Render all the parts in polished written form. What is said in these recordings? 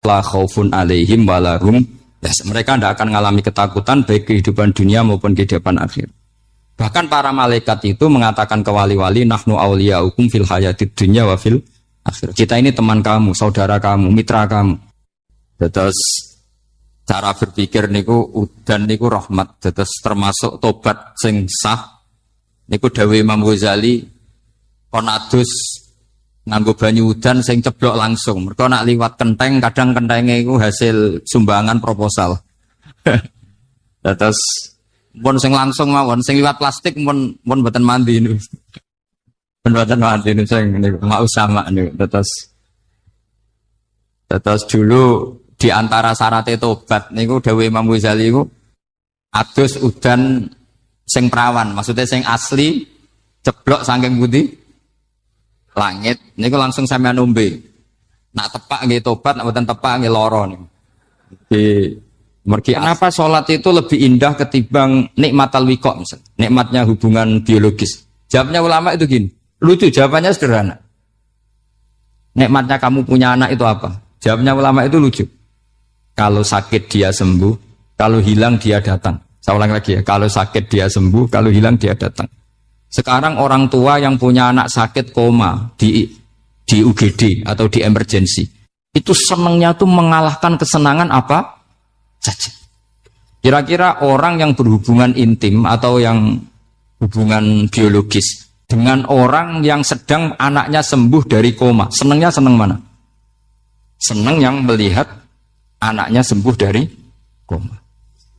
la khaufun alaihim walahum. Mereka tidak akan mengalami ketakutan baik kehidupan dunia maupun kehidupan akhir. Bahkan para malaikat itu mengatakan ke wali-wali, nahnu awliyaukum fil hayatid dunya wa fil akhir. Kita ini teman kamu, saudara kamu, mitra kamu. Terus cara berpikir niku udan niku rahmat. Terus termasuk tobat sing sah. Niku dawuh Imam Ghazali konadus nganggo banyu udan sing ceblok langsung. Mergo nak liwat kenteng kadang kentenge iku hasil sumbangan proposal. Terus pun sing langsung mawon, sing liwat plastik pun mboten mandi niku. Pun mboten mandi niku sing niku mau sama niku. Terus dulu di antara syarat tobat niku dawuh Imam Ghazali iku adus udan sing perawan, maksudnya sing asli ceblok saking putih langit niku langsung sampean ombe. Nak tepak nggih tobat, nak mboten tepak nggih lara niku. Kenapa sholat itu lebih indah ketimbang nikmatal wiqa misalnya, nikmatnya hubungan biologis? Jawabnya ulama itu gini, lucu jawabannya sederhana. Nikmatnya kamu punya anak itu apa? Jawabnya ulama itu lucu. Kalau sakit dia sembuh, kalau hilang dia datang. Saya ulang lagi ya, kalau sakit dia sembuh, kalau hilang dia datang. Sekarang orang tua yang punya anak sakit koma di UGD atau di emergency, itu senangnya tuh mengalahkan kesenangan apa saja. Kira-kira orang yang berhubungan intim atau yang hubungan biologis dengan orang yang sedang anaknya sembuh dari koma, senangnya senang mana? Senang yang melihat anaknya sembuh dari koma.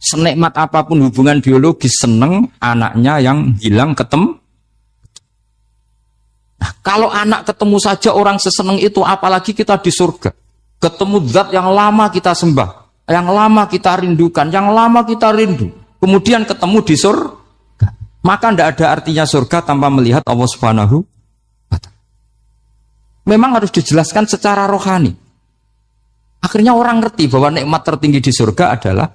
Senikmat apapun hubungan biologis, senang anaknya yang hilang ketemu. Nah, kalau anak ketemu saja orang seseneng itu, apalagi kita di surga. Ketemu zat yang lama kita sembah, yang lama kita rindukan, yang lama kita rindu. Kemudian ketemu di surga. Maka tidak ada artinya surga tanpa melihat Allah Subhanahu wa ta'ala. Memang harus dijelaskan secara rohani. Akhirnya orang ngerti bahwa nikmat tertinggi di surga adalah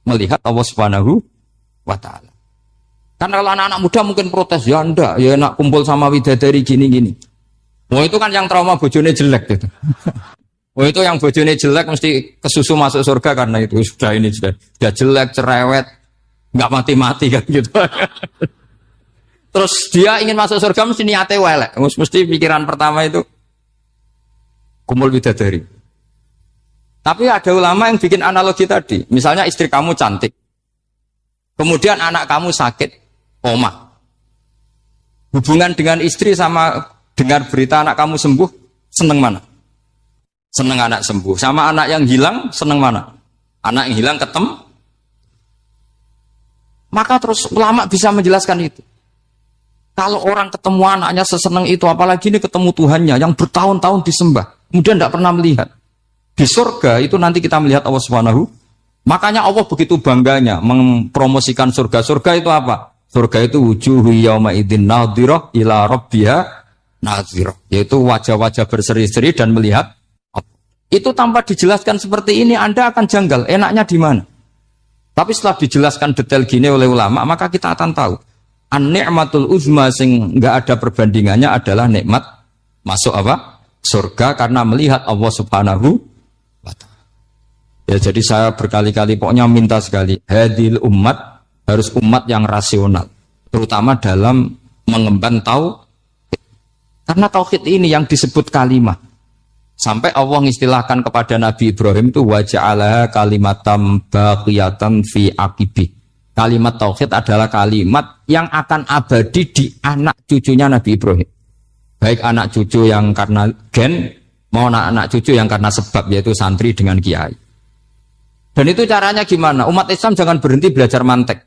melihat Allah Subhanahu wa ta'ala. Karena kalau anak-anak muda mungkin protes, ya enggak, ya enak kumpul sama widadari gini-gini. Oh itu kan yang trauma bojone jelek gitu. Oh itu yang bojone jelek mesti kesusu masuk surga karena itu sudah jelek, cerewet, nggak mati-mati kan gitu. Terus dia ingin masuk surga mesti niatnya welek, mesti pikiran pertama itu kumpul widadari. Tapi ada ulama yang bikin analogi tadi. Misalnya istri kamu cantik. Kemudian anak kamu sakit, koma. Hubungan dengan istri sama dengar berita anak kamu sembuh, seneng mana? Seneng anak sembuh. Sama anak yang hilang, seneng mana? Anak yang hilang ketemu. Maka terus ulama bisa menjelaskan itu. Kalau orang ketemu anaknya seseneng itu, apalagi ini ketemu Tuhannya yang bertahun-tahun disembah. Kemudian tidak pernah melihat. Di surga itu nanti kita melihat Allah Subhanahu. Makanya Allah begitu bangganya mempromosikan surga. Surga itu apa? Surga itu wujuhu yauma idzin nadhirah ila rabbiha nadhirah. Yaitu wajah-wajah berseri-seri dan melihat. Itu tanpa dijelaskan seperti ini Anda akan janggal. Enaknya di mana? Tapi setelah dijelaskan detail gini oleh ulama, maka kita akan tahu. An-ni'matul uzma sing enggak ada perbandingannya adalah nikmat masuk apa? Surga karena melihat Allah Subhanahu. Ya jadi saya berkali-kali pokoknya minta sekali hadil umat harus umat yang rasional terutama dalam mengemban tauhid. Karena tauhid ini yang disebut kalimah. Sampai Allah mengistilahkan kepada Nabi Ibrahim itu waja'alaha kalimatam baqiyatan fi aqibi. Kalimat tauhid adalah kalimat yang akan abadi di anak cucunya Nabi Ibrahim. Baik anak cucu yang karena gen mau anak cucu yang karena sebab yaitu santri dengan kiai. Dan itu caranya gimana? Umat Islam jangan berhenti belajar mantek.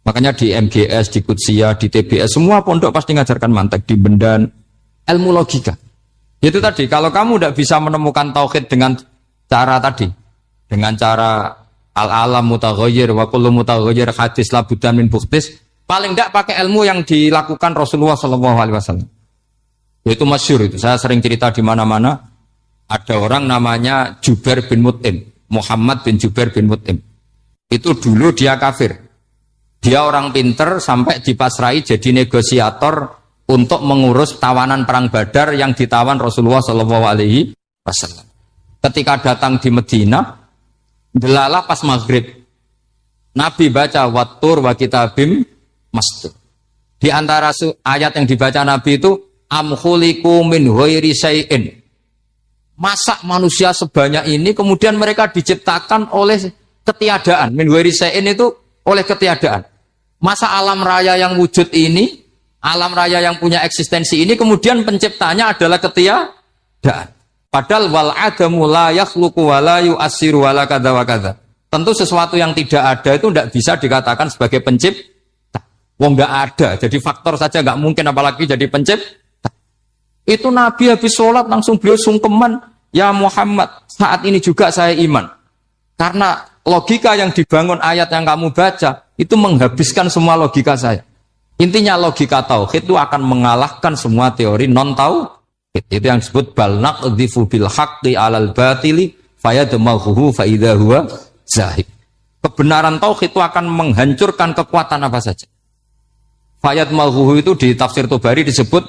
Makanya di MGS, di Qudsiyah, di TBS, semua pondok pasti ngajarkan mantek, di Bendan, ilmu logika. Itu tadi, kalau kamu tidak bisa menemukan tauhid dengan cara tadi, dengan cara al-alam mutaghayyir, wa kullu mutaghayyir hadis la budda min bukhtis, paling tidak pakai ilmu yang dilakukan Rasulullah SAW. Itu masyhur itu, saya sering cerita di mana-mana, ada orang namanya Jubair bin Mut'im. Muhammad bin Jubair bin Mut'im. Itu dulu dia kafir. Dia orang pinter sampai dipasrai jadi negosiator untuk mengurus tawanan perang Badar yang ditawan Rasulullah SAW. ketika datang di Madinah, delalah pas maghrib. Nabi baca wattur wa kitabim mastur. Di antara ayat yang dibaca Nabi itu am khuliqu min ghairi syai'in. Masa manusia sebanyak ini kemudian mereka diciptakan oleh ketiadaan. Min ghairi syai'in itu oleh ketiadaan. Masa alam raya yang wujud ini, alam raya yang punya eksistensi ini kemudian penciptanya adalah ketiadaan. Padahal wal adamu la yakhluqu wa la yu'assiru wa la kadza wa kadza. Tentu sesuatu yang tidak ada itu tidak bisa dikatakan sebagai pencipta. Wong nggak ada, jadi faktor saja nggak mungkin apalagi jadi pencipta. Itu Nabi habis sholat langsung beliau sungkeman, ya Muhammad, saat ini juga saya iman. Karena logika yang dibangun ayat yang kamu baca itu menghabiskan semua logika saya. Intinya logika tauhid itu akan mengalahkan semua teori non tauhid. Itu yang disebut bal naqdhifu bil haqqi 'alal batili fayadmaghuhu fa idza huwa zahid. Kebenaran tauhid itu akan menghancurkan kekuatan apa saja. Fayadmaghuhu itu di tafsir Tobari disebut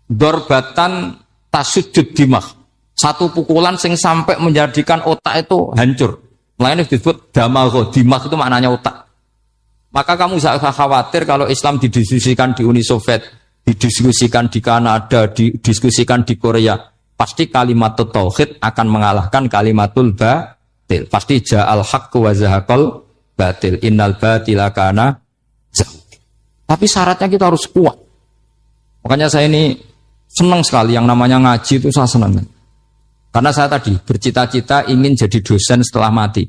dorbatan tasujud dimah. Satu pukulan sing sampai menjadikan otak itu hancur. Makanya disebut damagho, dimah itu maknanya otak. Maka kamu jangan khawatir kalau Islam didiskusikan di Uni Soviet, didiskusikan di Kanada, didiskusikan di Korea, pasti kalimat tauhid akan mengalahkan kalimatul batil. Pasti ja'al haqqu wa zahaqal batil. Innal batila kana zahuq. Tapi syaratnya kita harus kuat. Makanya saya ini senang sekali yang namanya ngaji itu saya senang. Karena saya tadi bercita-cita ingin jadi dosen setelah mati.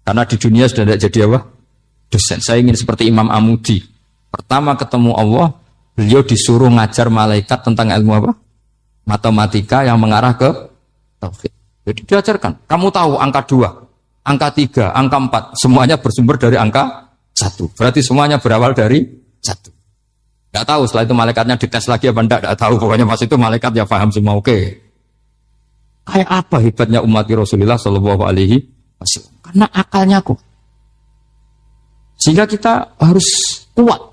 Karena di dunia sudah tidak jadi apa? Dosen. Saya ingin seperti Imam Amudi. Pertama ketemu Allah, beliau disuruh ngajar malaikat tentang ilmu apa? Matematika yang mengarah ke tauhid. Jadi diajarkan. Kamu tahu angka 2, angka 3, angka 4. Semuanya bersumber dari angka 1. Berarti semuanya berawal dari 1. Tidak tahu setelah itu malaikatnya dites lagi apa enggak. Tidak tahu. Pokoknya pas itu malaikat ya paham semua. Oke. Kayak apa hebatnya umat Rasulullah Shallallahu Alaihi Wasallam? Karena akalnya kuat. Sehingga kita harus kuat.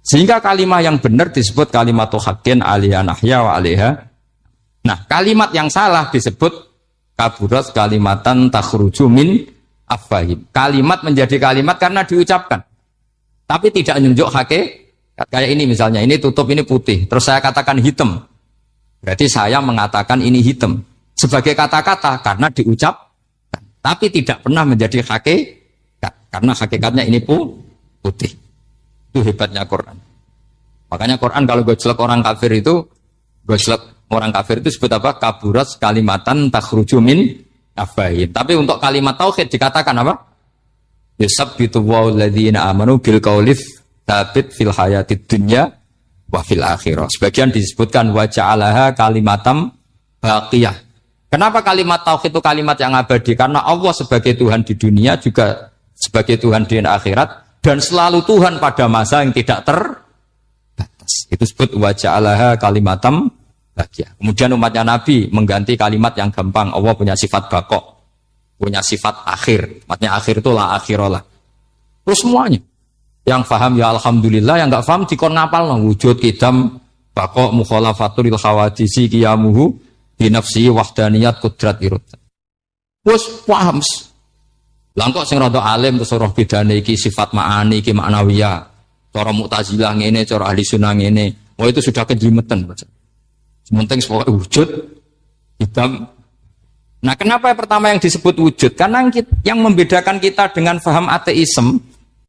Sehingga kalimat yang benar disebut kalimatu haqqin alaiha nahya wa alaiha. Nah, kalimat yang salah disebut kaburat kalimatan takhruju min afwahim. Kalimat menjadi kalimat karena diucapkan. Tapi tidak menunjuk hakikat. Kayak ini misalnya, ini tutup, ini putih. Terus saya katakan hitam. Berarti saya mengatakan ini hitam sebagai kata-kata karena diucapkan, tapi tidak pernah menjadi hakikat karena hakikatnya ini putih. Itu hebatnya Quran. Makanya Quran kalau gojlek orang kafir itu, gojlek orang kafir itu sebut apa? Kaburat kalimatan takhruju min afwahihim. Tapi untuk kalimat tauhid dikatakan apa? Yusabbitu walladzina amanu bil qaulif tsabit fil hayatid dunya wa fil akhirah. Sebagian disebutkan wa ja'alaha kalimatam baqiyah. Kenapa kalimat tauhid itu kalimat yang abadi? Karena Allah sebagai Tuhan di dunia juga sebagai Tuhan di akhirat dan selalu Tuhan pada masa yang tidak terbatas. Itu disebut wa ja'alaha kalimatam baqiyah. Kemudian umatnya Nabi mengganti kalimat yang gampang. Allah punya sifat baqo, punya sifat akhir. Maksudnya akhir itu la akhirah. Terus semuanya. Yang paham ya alhamdulillah, yang enggak paham dikon ngapal wujud kidam baqo mukhalafatul khawadisi qiyamuhu bi nafsi wahdaniyat qudrat irad. Wes paham. Lah kok sing rada alim terus roh bedane iki sifat ma'ani iki maknawiyah. Cara Mu'tazilah ngene, cara ahli sunnah ngene. Wah itu sudah kejimeten. Sementing wujud hitam. Nah, kenapa pertama yang disebut wujud? Karena yang membedakan kita dengan paham ateisme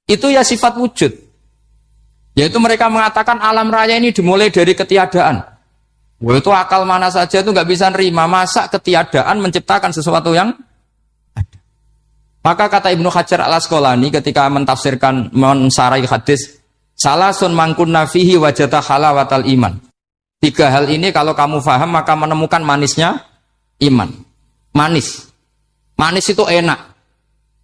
itu ya sifat wujud. Yaitu mereka mengatakan alam raya ini dimulai dari ketiadaan. Wah itu akal mana saja itu nggak bisa nerima. Masa ketiadaan menciptakan sesuatu yang ada. Maka kata Ibnu Hajar al-Asqalani ketika mentafsirkan mensarai hadis, salasun mangkunna fihi wajata halawatal iman. 3 hal ini kalau kamu faham maka menemukan manisnya iman. Manis. Manis itu enak.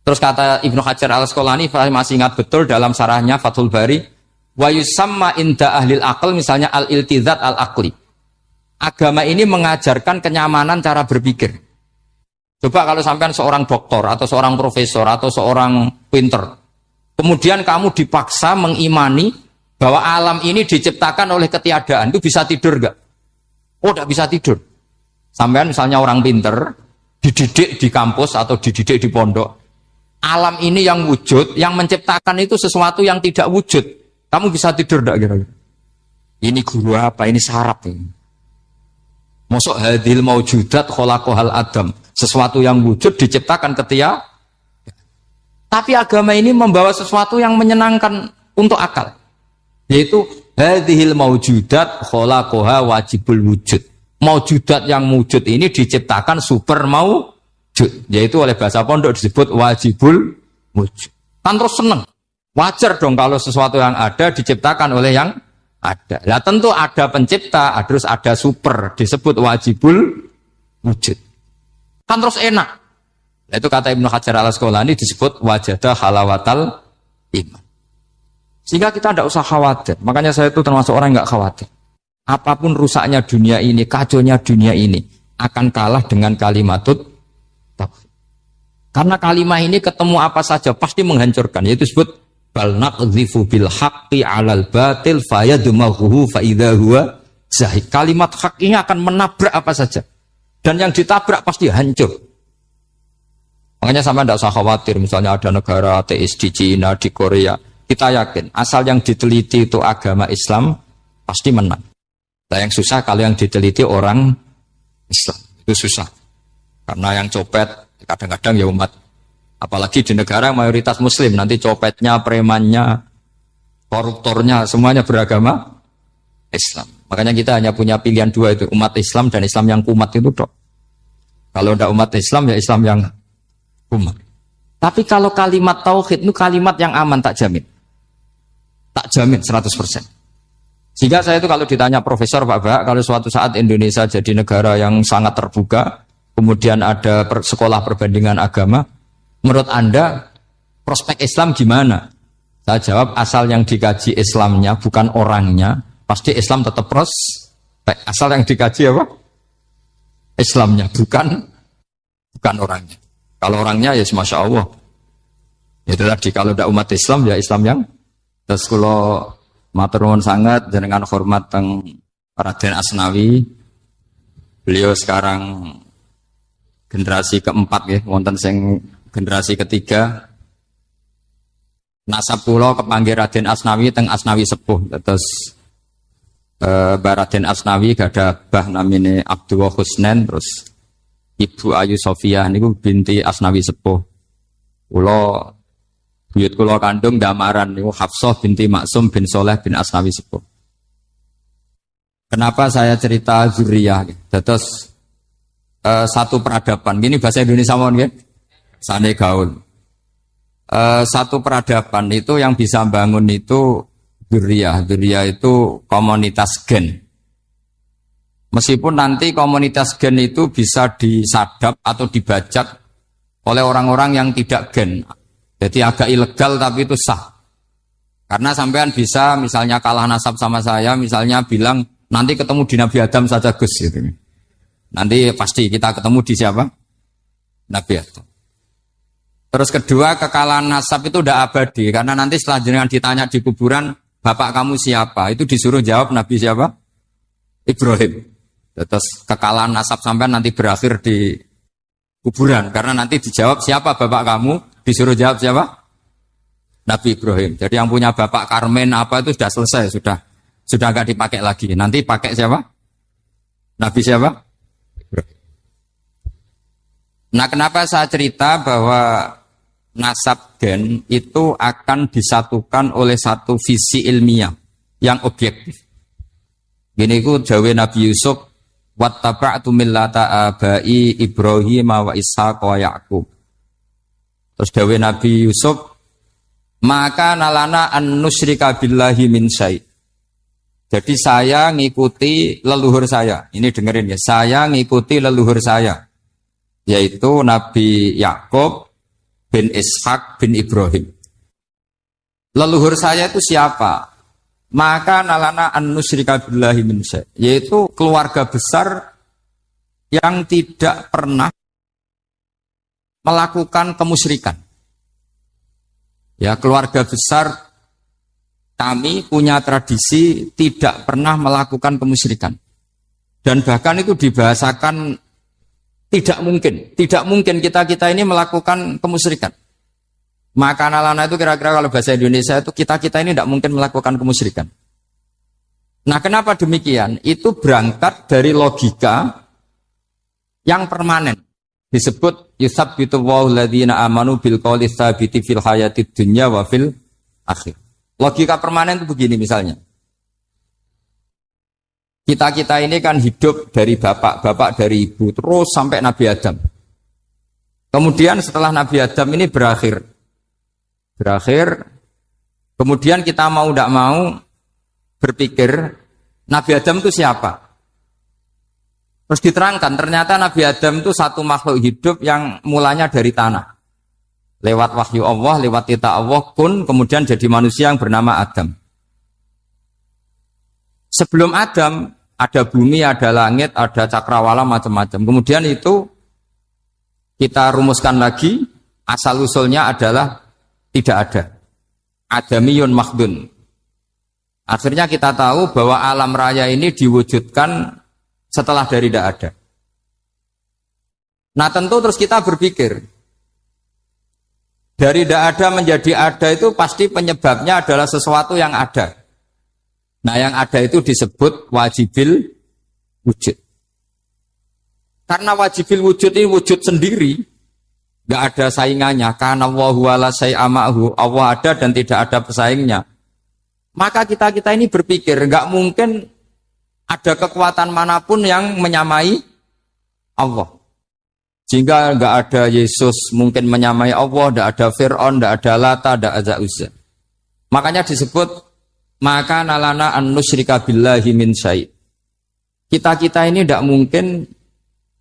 Terus kata Ibnu Hajar al-Asqalani, saya masih ingat betul dalam sarahnya Fathul Bari, wa yusamma inda ahlil aql, misalnya al-iltizat al-aqli. Agama ini mengajarkan kenyamanan cara berpikir. Coba kalau sampean seorang doktor atau seorang profesor atau seorang pinter, kemudian kamu dipaksa mengimani bahwa alam ini diciptakan oleh ketiadaan, itu bisa tidur enggak? Oh, enggak bisa tidur. Sampean misalnya orang pinter, dididik di kampus atau dididik di pondok. Alam ini yang wujud, yang menciptakan itu sesuatu yang tidak wujud. Kamu bisa tidur enggak kira-kira? Ini guru apa? Ini sarap ini. Mosok hadil maujudat khalaqahal adam. Sesuatu yang wujud diciptakan ketika. Tapi agama ini membawa sesuatu yang menyenangkan untuk akal. Yaitu hadhil maujudat khalaqaha wajibul wujud. Maujudat yang wujud ini diciptakan super maujud, yaitu oleh bahasa pondok disebut wajibul wujud. Kan terus seneng. Wajar dong kalau sesuatu yang ada diciptakan oleh yang ada. Lah tentu ada pencipta, terus ada super, disebut wajibul wujud. Kan terus enak. Nah, itu kata Ibnu Hajar al-Asqalani disebut wajadah halawatal iman. Sehingga kita tidak usah khawatir. Makanya saya itu termasuk orang yang nggak khawatir. Apapun rusaknya dunia ini, kacaunya dunia ini, akan kalah dengan kalimatut tauhid. Karena kalimat ini ketemu apa saja pasti menghancurkan. Yaitu disebut bal naqdhifu bil haqqi 'alal batil fayadmaghuhu fa idza huwa zahid. Kalimat hak ini akan menabrak apa saja. Dan yang ditabrak pasti hancur. Makanya sama tidak usah khawatir. Misalnya ada negara ateis di Cina, di Korea. Kita yakin asal yang diteliti itu agama Islam pasti menang. Nah, yang susah kalau yang diteliti orang Islam, itu susah. Karena yang copet kadang-kadang ya umat. Apalagi di negara mayoritas muslim, nanti copetnya, premannya, koruptornya, semuanya beragama Islam. Makanya kita hanya punya pilihan dua itu, umat Islam dan Islam yang kumat itu dok. Kalau tidak umat Islam ya Islam yang kumat. Tapi kalau kalimat tauhid itu kalimat yang aman, tak jamin. Tak jamin 100%. Sehingga saya itu kalau ditanya profesor Pak Bak, kalau suatu saat Indonesia jadi negara yang sangat terbuka, kemudian ada sekolah perbandingan agama, menurut Anda prospek Islam gimana? Saya jawab asal yang dikaji Islamnya bukan orangnya, pasti Islam tetap prospek. Asal yang dikaji apa? Islamnya bukan orangnya. Kalau orangnya ya Masya Allah. Itu tadi kalau tidak umat Islam ya Islam yang terus kalau matur nuwun sangat dengan hormat teng Raden Asnawi. Beliau sekarang generasi keempat ya, wonten sing generasi ketiga. Nasab kula kepanggih Raden Asnawi teng Asnawi sepuh. Terus Raden Asnawi gadah bah namine Abdullah Husnen, terus Ibu Ayu Sofia niku binti Asnawi sepuh. Kula buyut kula kandung damaran niku Hafsah binti Maksum bin Soleh bin Asnawi sepuh. Kenapa saya cerita zuriyah? Terus satu peradaban. Gini bahasa Indonesia mohon nggih. Sane gaul. Satu peradaban itu yang bisa bangun itu zuriyah. Zuriyah itu komunitas gen. Meskipun nanti komunitas gen itu bisa disadap atau dibajak oleh orang-orang yang tidak gen. Jadi agak ilegal tapi itu sah. Karena sampean bisa misalnya kalah nasab sama saya, misalnya bilang nanti ketemu di Nabi Adam saja Gus gitu. Nanti pasti kita ketemu di siapa? Nabi Adam. Terus kedua, kekalahan nasab itu udah abadi karena nanti setelah jenengan ditanya di kuburan, bapak kamu siapa? Itu disuruh jawab Nabi siapa? Ibrahim. Terus kekalahan nasab sampean nanti berakhir di kuburan karena nanti dijawab siapa bapak kamu? Disuruh jawab siapa? Nabi Ibrahim. Jadi yang punya bapak Karmen apa itu sudah selesai, sudah nggak dipakai lagi. Nanti pakai siapa? Nabi siapa? Ibrahim. Nah, kenapa saya cerita bahwa nasab gen itu akan disatukan oleh satu visi ilmiah yang objektif. Gini ku jawe Nabi Yusuf, wattaba'tu millata abai Ibrahim wa Ishaq wa Yaqub. Terus dawe Nabi Yusuf, maka nalana an nusyrika billahi min syai. Jadi saya ngikuti leluhur saya. Ini dengerin ya, saya ngikuti leluhur saya, yaitu Nabi Yakub bin Ishak bin Ibrahim. Leluhur saya itu siapa? Maka nalana an nusyrika billahi min syai, yaitu keluarga besar yang tidak pernah melakukan kemusyrikan. Ya, keluarga besar kami punya tradisi tidak pernah melakukan kemusyrikan. Dan bahkan itu dibahasakan Tidak mungkin kita ini melakukan kemusyrikan. Maka nalana itu kira-kira kalau bahasa Indonesia itu kita ini tidak mungkin melakukan kemusyrikan. Nah, kenapa demikian? Itu berangkat dari logika yang permanen. Disebut yusabbitu Allahu alladziina aamanu bil qouli tsabiti fil hayatid dunya wa fil akhir. Logika permanen itu begini misalnya. Kita ini kan hidup dari bapak dari ibu terus sampai Nabi Adam. Kemudian setelah Nabi Adam ini berakhir, kemudian kita mau tidak mau berpikir Nabi Adam itu siapa? Terus diterangkan ternyata Nabi Adam itu satu makhluk hidup yang mulanya dari tanah. Lewat wahyu Allah, lewat titah Allah kemudian jadi manusia yang bernama Adam. Sebelum Adam ada bumi, ada langit, ada cakrawala macam-macam. Kemudian itu kita rumuskan lagi, asal usulnya adalah tidak ada. Adamiyun makhdun. Akhirnya kita tahu bahwa alam raya ini diwujudkan setelah dari tidak ada. Nah tentu terus kita berpikir, dari tidak ada menjadi ada itu pasti penyebabnya adalah sesuatu yang ada. Nah yang ada itu disebut wajibil wujud. Karena wajibil wujud ini wujud sendiri, nggak ada saingannya. Karena Allahu ala syai'amahu, Allah ada dan tidak ada pesaingnya. Maka kita ini berpikir nggak mungkin ada kekuatan manapun yang menyamai Allah. Sehingga nggak ada Yesus mungkin menyamai Allah, nggak ada Fir'aun, nggak ada Lata, nggak ada Uzza. Makanya disebut maka nalana an nusyrika billahi min syai'. Kita ini tidak mungkin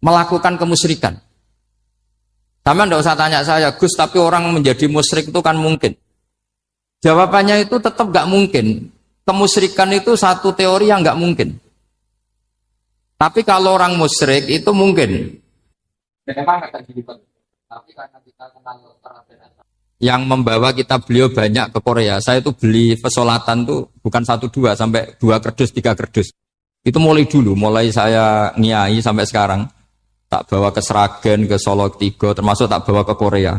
melakukan kemusyrikan. Sama tidak usah tanya saya, Gus, tapi orang menjadi musyrik itu kan mungkin. Jawabannya itu tetap nggak mungkin. Kemusyrikan itu satu teori yang nggak mungkin. Tapi kalau orang musyrik itu mungkin. Tapi karena kita kenal yang membawa beliau banyak ke Korea. Saya itu beli pesolatan tuh bukan 1, 2 sampai 2 kerdus, 3 kerdus. Itu mulai saya ngiai sampai sekarang. Tak bawa ke Sragen, ke Solo 3, termasuk tak bawa ke Korea.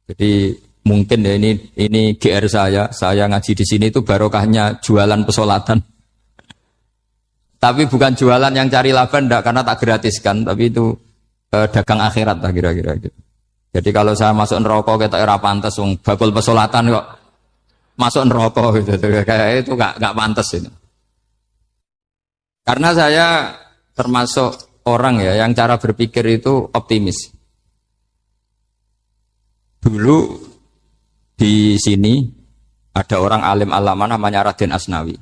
Jadi mungkin ya ini GR saya ngaji di sini itu barokahnya jualan pesolatan. Tapi bukan jualan yang cari laba enggak, karena tak gratiskan, tapi itu dagang akhirat lah kira-kira gitu. Jadi kalau saya masuk neraka kita era pantas bakul pesolatan kok masuk neraka gitu. Kayak itu enggak pantas itu. Karena saya termasuk orang ya yang cara berpikir itu optimis. Dulu di sini ada orang alim alama namanya Raden Asnawi.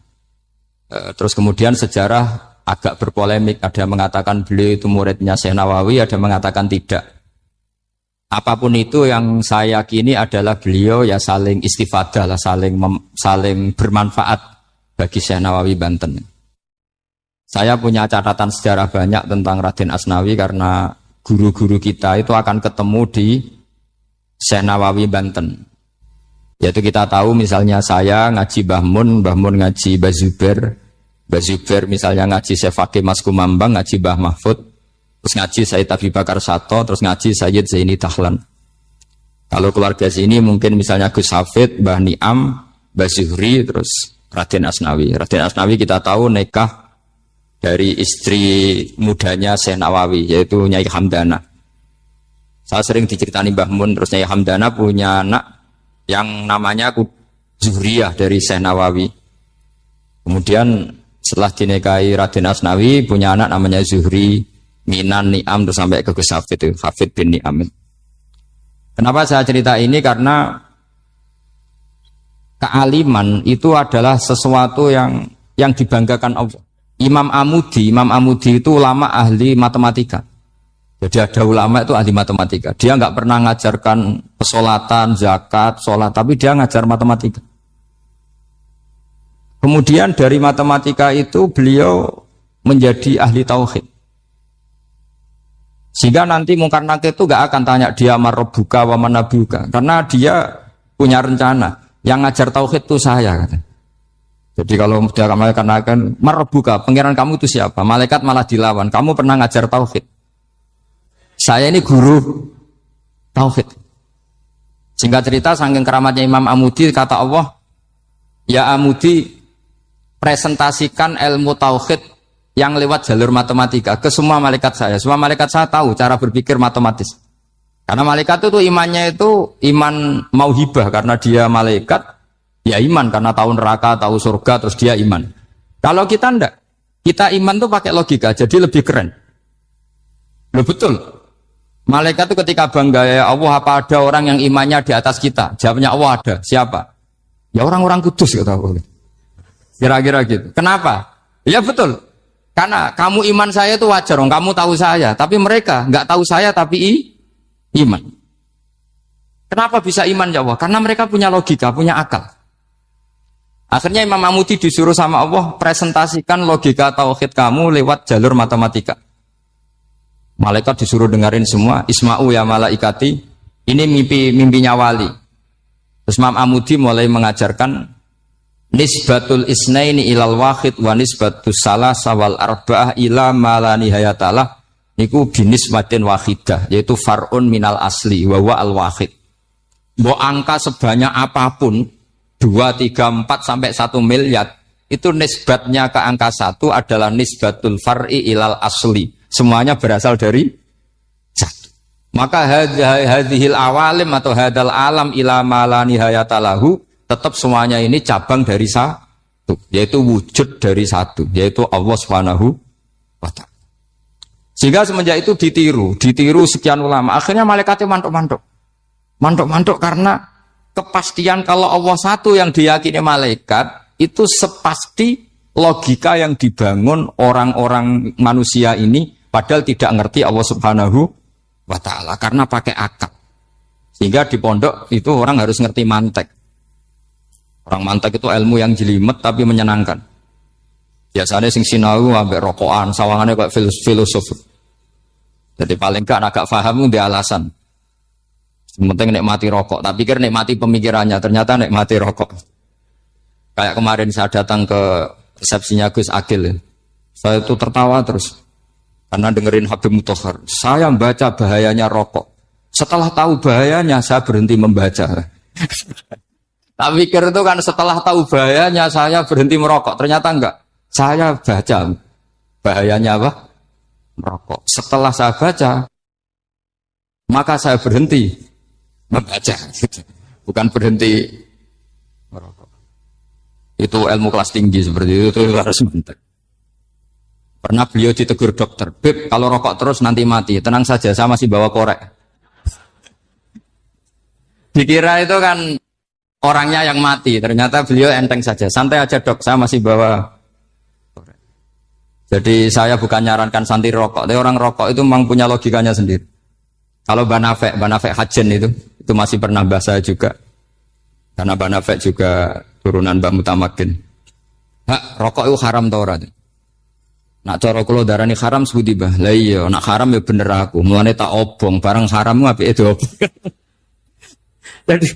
Terus kemudian sejarah agak berpolemik, ada yang mengatakan beliau itu muridnya Syekh Nawawi, ada yang mengatakan tidak. Apapun itu yang saya yakini adalah beliau ya saling istifadah lah, saling bermanfaat bagi Syekh Nawawi Banten. Saya punya catatan sejarah banyak tentang Raden Asnawi karena guru-guru kita itu akan ketemu di Syekh Nawawi Banten. Yaitu kita tahu misalnya saya ngaji Mbah Mun ngaji Mbah Zubair misalnya ngaji Syekh Fakih Mas Kumambang, ngaji Mbah Mahfud, terus ngaji Sayyid Abi Bakar Sato, terus ngaji Sayyid Zaini Dahlan. Kalau keluarga sini mungkin misalnya Gus Hafid, Mbah Niam, Mbah Zuhri, terus Raden Asnawi. Raden Asnawi kita tahu nikah dari istri mudanya Syekh Nawawi, yaitu Nyai Hamdana. Saya sering diceritani Mbah Mun, terus Nyai Hamdana punya anak yang namanya Zuhriyah dari Syekh Nawawi. Kemudian setelah dinikahi Raden Asnawi punya anak namanya Zuhri, Minan, Ni'am, terus sampai ke Gus Hafid, Hafid bin Ni'am. Kenapa saya cerita ini? Karena kealiman itu adalah sesuatu yang dibanggakan Allah. Imam Amudi itu ulama ahli matematika. Jadi ada ulama itu ahli matematika. Dia nggak pernah ngajarkan pesolatan, zakat, sholat, tapi dia ngajar matematika. Kemudian dari matematika itu beliau menjadi ahli tauhid. Sehingga nanti Mungkar Nakir itu nggak akan tanya dia marrobuka wa manabuka, karena dia punya rencana. Yang ngajar tauhid itu saya, kata. Jadi kalau dia akan marrobuka, pangeran kamu itu siapa? Malaikat malah dilawan. Kamu pernah ngajar tauhid? Saya ini guru tauhid. Singkat cerita, saking keramatnya Imam Amudi, kata Allah, ya Amudi, presentasikan ilmu tauhid yang lewat jalur matematika ke semua malaikat saya. Semua malaikat saya tahu cara berpikir matematis. Karena malaikat itu imannya itu iman mauhibah, karena dia malaikat, ya iman karena tahu neraka, tahu surga, terus dia iman. Kalau kita enggak, kita iman tuh pakai logika, jadi lebih keren. Loh betul. Malaikat itu ketika bangga, ya Allah, apa ada orang yang imannya di atas kita? Jawabnya Allah ada. Siapa? Ya orang-orang kudus, kata Allah. Kira-kira gitu. Kenapa? Ya betul. Karena kamu iman saya itu wajar, kamu tahu saya. Tapi mereka nggak tahu saya, tapi iman. Kenapa bisa iman ya Allah? Karena mereka punya logika, punya akal. Akhirnya Imam Amudi disuruh sama Allah presentasikan logika tauhid kamu lewat jalur matematika. Malaikat disuruh dengerin semua. Isma'u ya malaikati. Ini mimpinya wali. Terus Imam Amudi mulai mengajarkan nisbatul isnaini ilal wahid wa nisbatus salasa wal arba'ah ila ma la nihayatalah. Niku binisbatin wahidah, yaitu far'un minal asli wa huwa al wahid. Mbok angka sebanyak apapun 2, 3, 4 sampai 1 miliar, itu nisbatnya ke angka 1 adalah nisbatul far'i ilal asli. Semuanya berasal dari 1. Maka hadhil awalim atau hadal alam ila ma la nihayatalahu, tetap semuanya ini cabang dari 1, yaitu wujud dari 1, yaitu Allah Subhanahu wa ta'ala. Sehingga semenjak itu ditiru sekian ulama. Akhirnya malaikatnya mantuk karena kepastian kalau Allah satu yang diyakini malaikat itu sepasti logika yang dibangun orang-orang manusia ini, padahal tidak ngerti Allah Subhanahu wa ta'ala karena pakai akal. Sehingga di pondok itu orang harus ngerti mantek. Orang mantek itu ilmu yang jelimet tapi menyenangkan. Biasanya sing sinau ambek rokokan, sawangannya kayak filosof. Jadi paling gak agak paham itu dia alasan. Penting nikmati rokok, tapi pikir nikmati pemikirannya, ternyata nikmati rokok. Kayak kemarin saya datang ke resepsinya Gus Agil, saya itu tertawa terus karena dengerin Habib Mutahar. Saya membaca bahayanya rokok. Setelah tahu bahayanya, saya berhenti membaca. Tak pikir itu kan setelah tahu bahayanya saya berhenti merokok. Ternyata enggak. Saya baca bahayanya apa? Merokok. Setelah saya baca, maka saya berhenti membaca. Bukan berhenti merokok. Itu ilmu kelas tinggi seperti itu harus mantap. Pernah beliau ditegur dokter, Beb, kalau rokok terus nanti mati. Tenang saja, saya masih bawa korek. Dikira itu kan orangnya yang mati, ternyata beliau enteng saja. Santai aja dok, saya masih bawa korek. Jadi saya bukan nyarankan santai rokok, tapi orang rokok itu memang punya logikanya sendiri. Kalau Banafek Hajen itu masih pernah bahas saya juga. Karena Banafek juga turunan Mbak Mutamakin. Hak, rokok itu haram tau ora? Nak cara kula darani haram sebudi bah. Lah iya, nak haram ya bener aku. Mulane tak obong, barang haram apike diobong. Jadi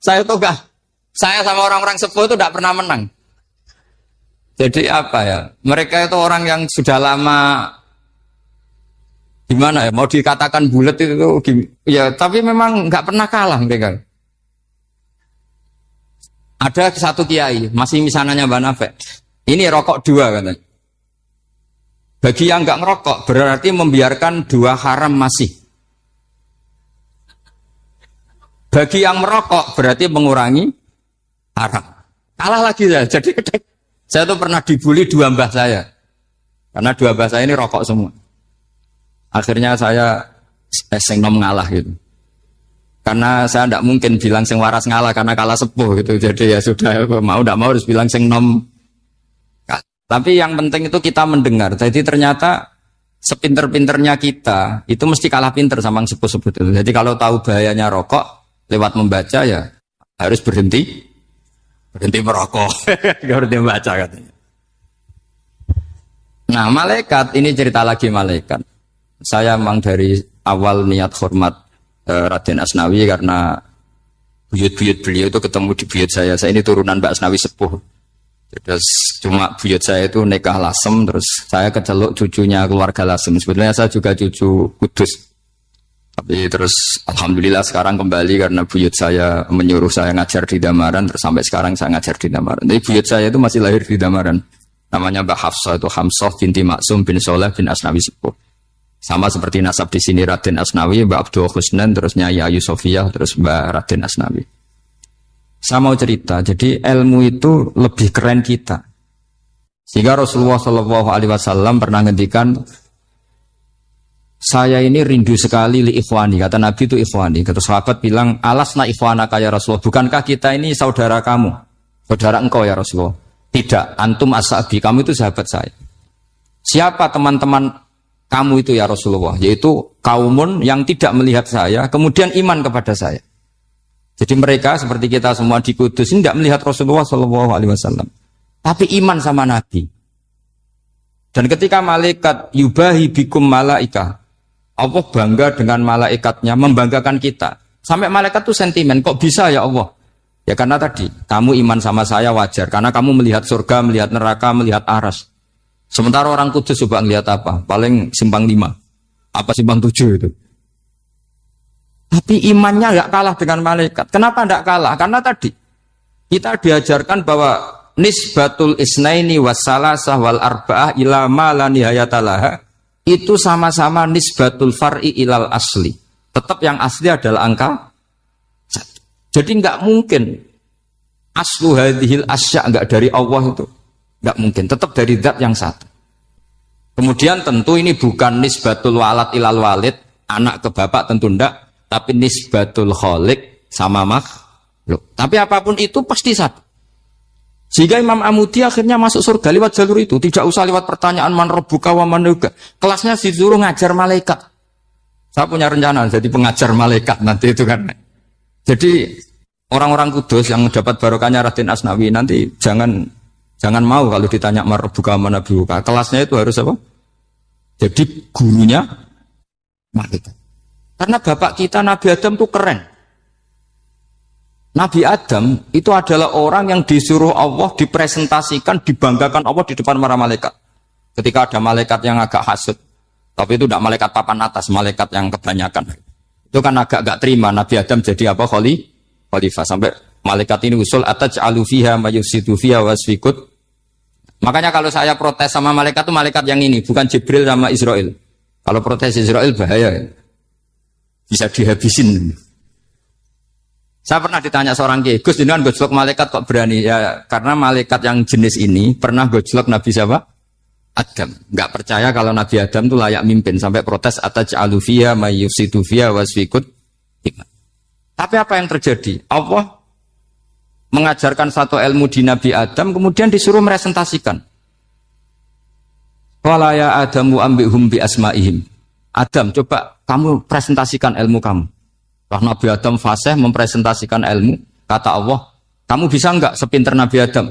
saya tuh gak, saya sama orang-orang sepuh itu tidak pernah menang. Jadi apa ya? Mereka itu orang yang sudah lama gimana ya? Mau dikatakan bulat itu ya, tapi memang nggak pernah kalah mereka. Ada satu kiai, masih misalnya Mbak Nafek. Ini rokok 2 katanya. Bagi yang nggak ngerokok berarti membiarkan 2 haram masih. Bagi yang merokok berarti mengurangi haram. Kalah lagi ya. Jadi saya tuh pernah dibully 2 mbah saya. Karena 2 mbah saya ini rokok semua. Akhirnya saya sing nom ngalah gitu. Karena saya tidak mungkin bilang sing waras ngalah karena kalah sepuh gitu. Jadi ya sudah, mau tidak mau harus bilang sing nom. Tapi yang penting itu kita mendengar. Jadi ternyata sepinter-pinternya kita itu mesti kalah pinter sama yang sepuh-sepuh itu. Jadi kalau tahu bahayanya rokok lewat membaca ya harus berhenti merokok. Berhenti membaca katanya. Nah malaikat ini cerita lagi malaikat. Saya memang dari awal niat hormat Raden Asnawi karena buyut-buyut beliau itu ketemu di buyut saya. Saya ini turunan Mbak Asnawi sepuh. Terus cuma buyut saya itu nikah Lasem, terus saya keceluk cucunya keluarga Lasem. Sebetulnya saya juga cucu Kudus. Tapi terus alhamdulillah sekarang kembali karena buyut saya menyuruh saya ngajar di Damaran, terus sampai sekarang saya ngajar di Damaran. Jadi buyut saya itu masih lahir di Damaran. Namanya Mbak Hafsah, itu Hamsah binti Maksum bin Soleh bin Asnawi Sepuh. Sama seperti nasab di sini Raden Asnawi, Mbak Abdul Husnan, terus Nyai Ayu Sofiyah, terus Mbak Raden Asnawi. Saya mau cerita, jadi ilmu itu lebih keren kita. Sehingga Rasulullah SAW pernah ngendikan, saya ini rindu sekali li ikhwani, kata Nabi itu ikhwani. Kata sahabat bilang, alasna ikhwanaka ya Rasulullah, bukankah kita ini saudara kamu, saudara engkau ya Rasulullah? Tidak, antum ashabi, kamu itu sahabat saya. Siapa teman-teman kamu itu ya Rasulullah? Yaitu kaumun yang tidak melihat saya, kemudian iman kepada saya. Jadi mereka seperti kita semua di Kudus ini tidak melihat Rasulullah SAW, tapi iman sama Nabi. Dan ketika malaikat yubahi bikum malaika, Allah bangga dengan malaikatnya, membanggakan kita. Sampai malaikat itu sentimen, kok bisa ya Allah? Ya karena tadi, kamu iman sama saya wajar. Karena kamu melihat surga, melihat neraka, melihat aras. Sementara orang Kudus coba ngelihat apa? Paling simpang 5. Apa simpang 7 itu? Tapi imannya nggak kalah dengan malaikat. Kenapa nggak kalah? Karena tadi, kita diajarkan bahwa nisbatul isnaini wassalasah wal arba'ah ila ma la nihayatalaha itu sama-sama nisbatul far'i ilal asli. Tetap yang asli adalah angka 1. Jadi nggak mungkin aslu hadhil asya nggak dari Allah itu. Nggak mungkin, tetap dari zat yang satu. Kemudian tentu ini bukan nisbatul walad ilal walid, anak ke bapak tentu enggak, tapi nisbatul khaliq sama makhluk. Tapi apapun itu pasti satu. Sehingga Imam Amudi akhirnya masuk surga lewat jalur itu. Tidak usah lewat pertanyaan man rabbuka wa man nuka. Kelasnya disuruh ngajar malaikat. Saya punya rencana jadi pengajar malaikat nanti itu kan. Jadi orang-orang Kudus yang dapat barokahnya Raden Asnawi nanti jangan mau kalau ditanya man rabbuka wa man nuka. Kelasnya itu harus apa? Jadi gurunya malaikat. Karena bapak kita Nabi Adam itu keren. Nabi Adam itu adalah orang yang disuruh Allah dipresentasikan, dibanggakan Allah di depan para malaikat. Ketika ada malaikat yang agak hasut, tapi itu tidak malaikat papan atas, malaikat yang kebanyakan. Itu kan agak gak terima Nabi Adam jadi apa? Khalifah. Sampai malaikat ini usul ataj'alu fiha mayufsidu fiha wasfikut. Makanya kalau saya protes sama malaikat itu malaikat yang ini, bukan Jibril sama Israel. Kalau protes Israel bahaya. Bisa dihabisin. Saya pernah ditanya seorang kiai, Gus, jenengan gojlok malaikat kok berani? Ya karena malaikat yang jenis ini pernah gojlok Nabi siapa? Adam. Enggak percaya kalau Nabi Adam itu layak mimpin sampai protes ataj'alu fiha mayyufsidu fiha wasfikut. Tapi apa yang terjadi? Allah mengajarkan satu ilmu di Nabi Adam kemudian disuruh meresentasikan. Qala ya Adamu ambihum bi asma'ihim. Adam, coba kamu presentasikan ilmu kamu. Karena Nabi Adam fasih mempresentasikan ilmu, kata Allah, kamu bisa enggak sepinter Nabi Adam?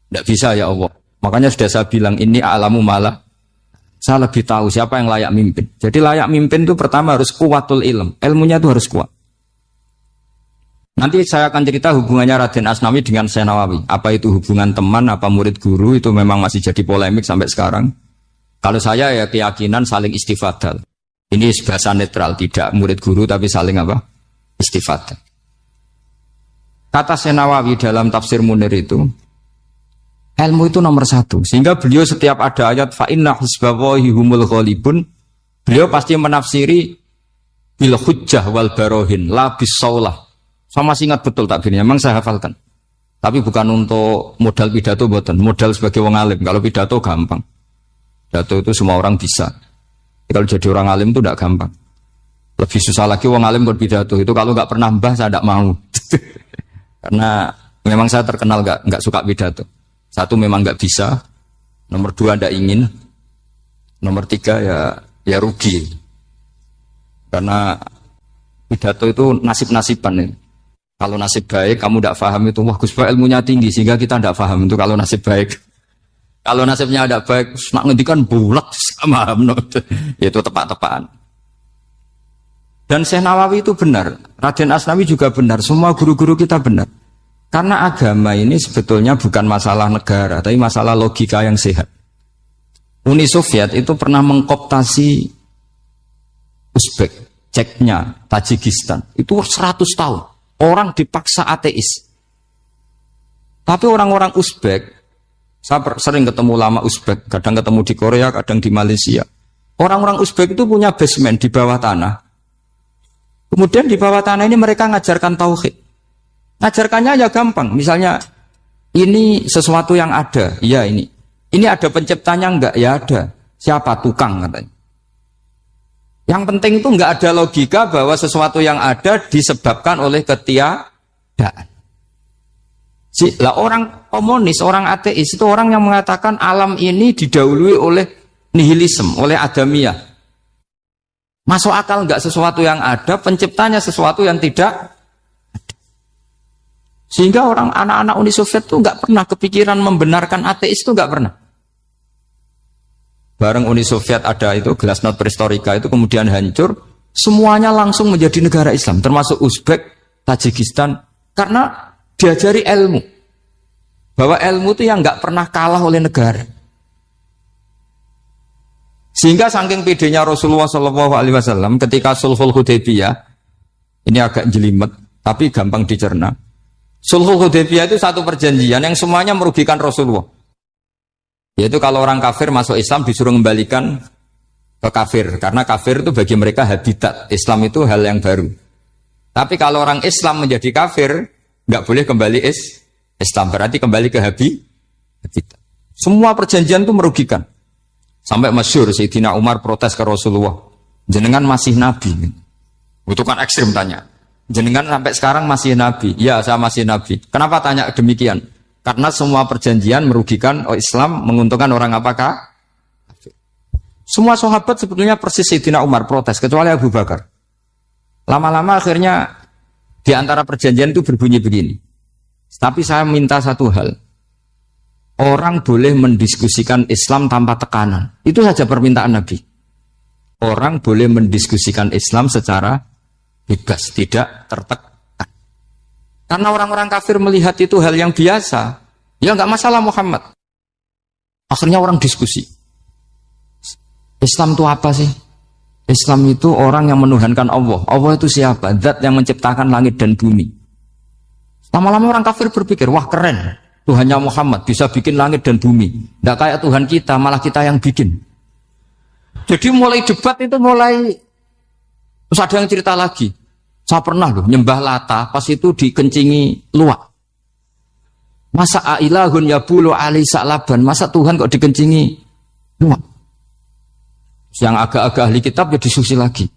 Enggak bisa ya Allah. Makanya sudah saya bilang, ini a'lamu malah. Saya lebih tahu siapa yang layak mimpin. Jadi layak mimpin itu pertama harus kuwatul ilm. Ilmunya itu harus kuat. Nanti saya akan cerita hubungannya Raden Asnawi dengan Syekh Nawawi. Apa itu hubungan teman, apa murid guru, itu memang masih jadi polemik sampai sekarang. Kalau saya ya keyakinan saling istifadah. Ini bahasa netral, tidak murid guru tapi saling apa? Istifadah. Kata Syekh Nawawi dalam tafsir Munir itu, ilmu itu nomor 1. Sehingga beliau setiap ada ayat fa inna hizballahi humul ghalibun, beliau pasti menafsiri bil hujjah wal barohin la bisaulah. Saya masih ingat betul takbirnya, memang saya hafalkan. Tapi bukan untuk modal pidato, boten. Modal sebagai wong alim. Kalau pidato gampang. Pidato itu semua orang bisa. Kalau jadi orang alim itu tidak gampang. Lebih susah lagi wong alim berpidato. Itu kalau nggak pernah mbah saya tidak mau. Karena memang saya terkenal nggak suka pidato. 1 memang nggak bisa. Nomor 2 tidak ingin. Nomor 3 ya rugi. Karena pidato itu nasib-nasiban. Kalau nasib baik kamu tidak paham itu, wah Gus Pak ilmunya tinggi sehingga kita tidak paham itu kalau nasib baik. Kalau nasibnya ada baik, nak ngendikan bulat sama itu tepat-tepatan. Dan Syekh Nawawi itu benar, Raden Asnawi juga benar, semua guru-guru kita benar. Karena agama ini sebetulnya bukan masalah negara, tapi masalah logika yang sehat. Uni Soviet itu pernah mengkooptasi Uzbek. Ceknya, Tajikistan. Itu 100 tahun. Orang dipaksa ateis. Tapi orang-orang Uzbek, saya sering ketemu ulama Uzbek, kadang ketemu di Korea, kadang di Malaysia. Orang-orang Uzbek itu punya basement di bawah tanah. Kemudian di bawah tanah ini mereka ngajarkan tauhid. Ngajarkannya ya gampang. Misalnya, ini sesuatu yang ada. Ya ini. Ini ada penciptanya enggak? Ya ada. Siapa? Tukang katanya. Yang penting itu enggak ada logika bahwa sesuatu yang ada disebabkan oleh ketiadaan. Lah orang komunis, orang ateis itu orang yang mengatakan alam ini didahului oleh nihilisme, oleh adamiyah. Masuk akal enggak sesuatu yang ada, penciptanya sesuatu yang tidak ada. Sehingga orang anak-anak Uni Soviet itu enggak pernah kepikiran membenarkan ateis itu enggak pernah. Bareng Uni Soviet ada itu Glasnost Perestroika itu kemudian hancur, semuanya langsung menjadi negara Islam, termasuk Uzbek, Tajikistan, karena diajari ilmu. Bahwa ilmu itu yang nggak pernah kalah oleh negara. Sehingga saking pedenya Rasulullah SAW ketika Sulhul Hudaybiyah, ini agak jelimet, tapi gampang dicerna. Sulhul Hudaybiyah itu satu perjanjian yang semuanya merugikan Rasulullah. Yaitu kalau orang kafir masuk Islam disuruh kembalikan ke kafir. Karena kafir itu bagi mereka habitat. Islam itu hal yang baru. Tapi kalau orang Islam menjadi kafir, nggak boleh kembali Islam. Berarti kembali ke habitat. Semua perjanjian itu merugikan. Sampai masyhur Sayyidina Umar protes ke Rasulullah. Jenengan masih Nabi. Itu kan ekstrim tanya. Jenengan sampai sekarang masih Nabi. Ya, saya masih Nabi. Kenapa tanya demikian? Karena semua perjanjian merugikan Islam, menguntungkan orang apakah? Semua sahabat sebetulnya persis Sayyidina Umar protes, kecuali Abu Bakar. Lama-lama akhirnya di antara perjanjian itu berbunyi begini. Tapi saya minta satu hal. Orang boleh mendiskusikan Islam tanpa tekanan. Itu saja permintaan Nabi. Orang boleh mendiskusikan Islam secara bebas, tidak tertekan. Karena orang-orang kafir melihat itu hal yang biasa. Ya nggak masalah Muhammad. Akhirnya orang diskusi. Islam itu apa sih? Islam itu orang yang menuhankan Allah. Allah itu siapa? Zat yang menciptakan langit dan bumi. Lama-lama orang kafir berpikir, wah keren. Tuhannya Muhammad bisa bikin langit dan bumi. Nggak kayak Tuhan kita, malah kita yang bikin. Jadi mulai debat itu mulai. Terus ada yang cerita lagi. Saya pernah loh nyembah Lata pas itu dikencingi luwak. Masa ailahun ya bulu ali sa'laban, masa Tuhan kok dikencingi luwak? Yang agak-agak ahli kitab ya diskusi lagi.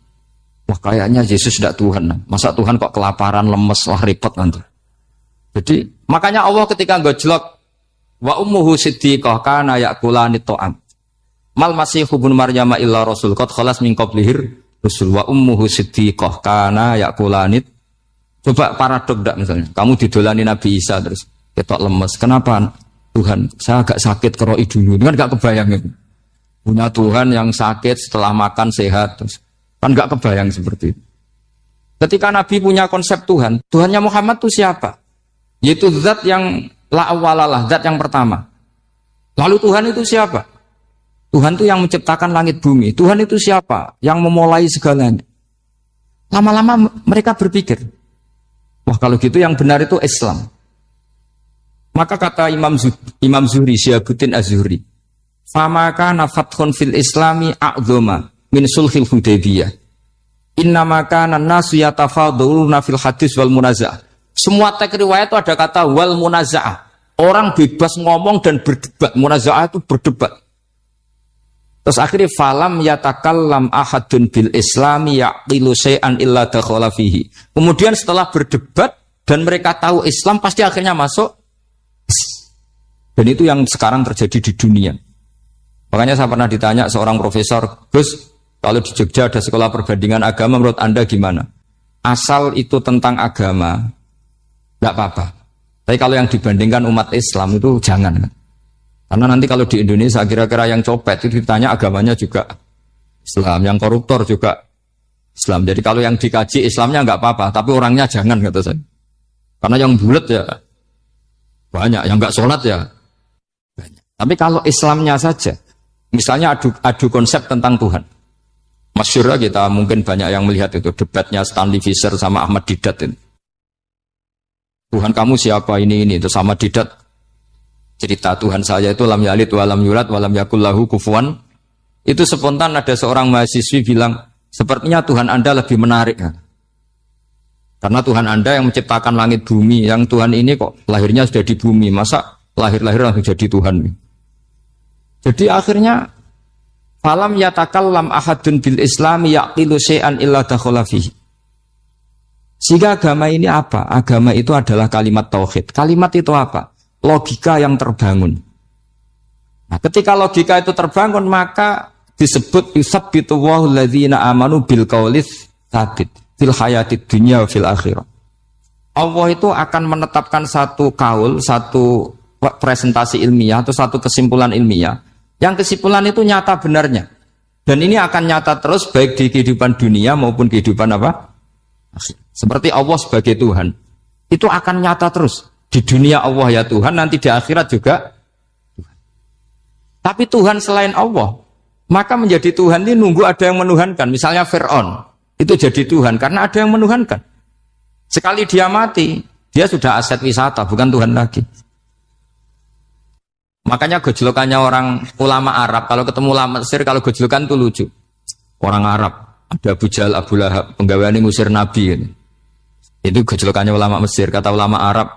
Wah kayaknya Yesus tidak Tuhan. Masa Tuhan kok kelaparan, lemes, wah repot nanti. Jadi makanya Allah ketika gojlok wa ummuhu siddiqah kana yakulani ta'am. Mal masihu ibnu Maryam illa rasul qad khalas min qablihir Rasul wa ummuhu siddiqah kana yakulanit. Coba paradok enggak misalnya. Kamu didolani Nabi Isa terus ketok lemes. Kenapa? Tuhan, saya agak sakit keroi dulu. Kan enggak kebayang itu. Punya Tuhan yang sakit setelah makan sehat terus. Kan enggak kebayang seperti itu. Ketika Nabi punya konsep Tuhan, Tuhannya Muhammad itu siapa? Yaitu zat yang la awalalah, zat yang pertama. Lalu Tuhan itu siapa? Tuhan itu yang menciptakan langit bumi. Tuhan itu siapa? Yang memulai segalanya. Lama-lama mereka berpikir, wah kalau gitu yang benar itu Islam. Maka kata Imam Zuhri, Syihabuddin Az-Zuhri, famaka nafathun fil islami a'zoma min sulhil Hudaybiyah. Innamaka nasu yatafaduluna fil hadis wal munaza'ah. Semua teks riwayat itu ada kata wal munaza'ah. Orang bebas ngomong dan berdebat. Munaza'ah itu berdebat. Terus akhirnya falam yatakallam ahadun bil islami yaqilu syai'an illa dakhala fihi. Kemudian setelah berdebat dan mereka tahu Islam pasti akhirnya masuk. Dan itu yang sekarang terjadi di dunia. Makanya saya pernah ditanya seorang profesor, Gus, kalau di Jogja ada sekolah perbandingan agama menurut Anda gimana? Asal itu tentang agama, enggak apa-apa. Tapi kalau yang dibandingkan umat Islam itu jangan. Karena nanti kalau di Indonesia kira-kira yang copet itu ditanya agamanya juga Islam, yang koruptor juga Islam. Jadi kalau yang dikaji Islamnya nggak apa-apa, tapi orangnya jangan kata saya. Karena yang bulat ya banyak, yang nggak sholat ya banyak. Tapi kalau Islamnya saja, misalnya adu konsep tentang Tuhan. Masyhur kita mungkin banyak yang melihat itu debatnya Stanley Fischer sama Ahmad Didat itu. Tuhan kamu siapa ini itu sama Didat cerita Tuhan saya itu lam yalid walam yulad walam yakul lahu kufuwan. Itu spontan ada seorang mahasiswi bilang sepertinya Tuhan Anda lebih menarik ya. Karena Tuhan Anda yang menciptakan langit bumi, yang Tuhan ini kok lahirnya sudah di bumi, masa lahir-lahir langsung jadi Tuhan. Jadi akhirnya falam yatakallam ahadun bil islami yaqilu syai'an illa dakhala fihi. Sehingga agama ini apa? Agama itu adalah kalimat tauhid. Kalimat itu apa? Logika yang terbangun. Nah, ketika logika itu terbangun maka disebut yusabbitu Allahu alladzina amanu bil qaulis tsabit fil hayatid dunya wa fil akhirah. Allah itu akan menetapkan satu kaul, satu presentasi ilmiah atau satu kesimpulan ilmiah. Yang kesimpulan itu nyata benarnya. Dan ini akan nyata terus baik di kehidupan dunia maupun kehidupan apa? Seperti Allah sebagai Tuhan. Itu akan nyata terus. Di dunia Allah ya Tuhan, nanti di akhirat juga Tuhan. Tapi Tuhan selain Allah, maka menjadi Tuhan ini nunggu ada yang menuhankan. Misalnya Fir'aun, itu jadi Tuhan karena ada yang menuhankan. Sekali dia mati, dia sudah aset wisata, bukan Tuhan lagi. Makanya gejolokannya orang ulama Arab, kalau ketemu ulama Mesir, kalau gejolokan itu lucu. Orang Arab, ada Abu Jahal, Abu Lahab, penggaweane ngusir Nabi. Itu gejolokannya ulama Mesir. Kata ulama Arab,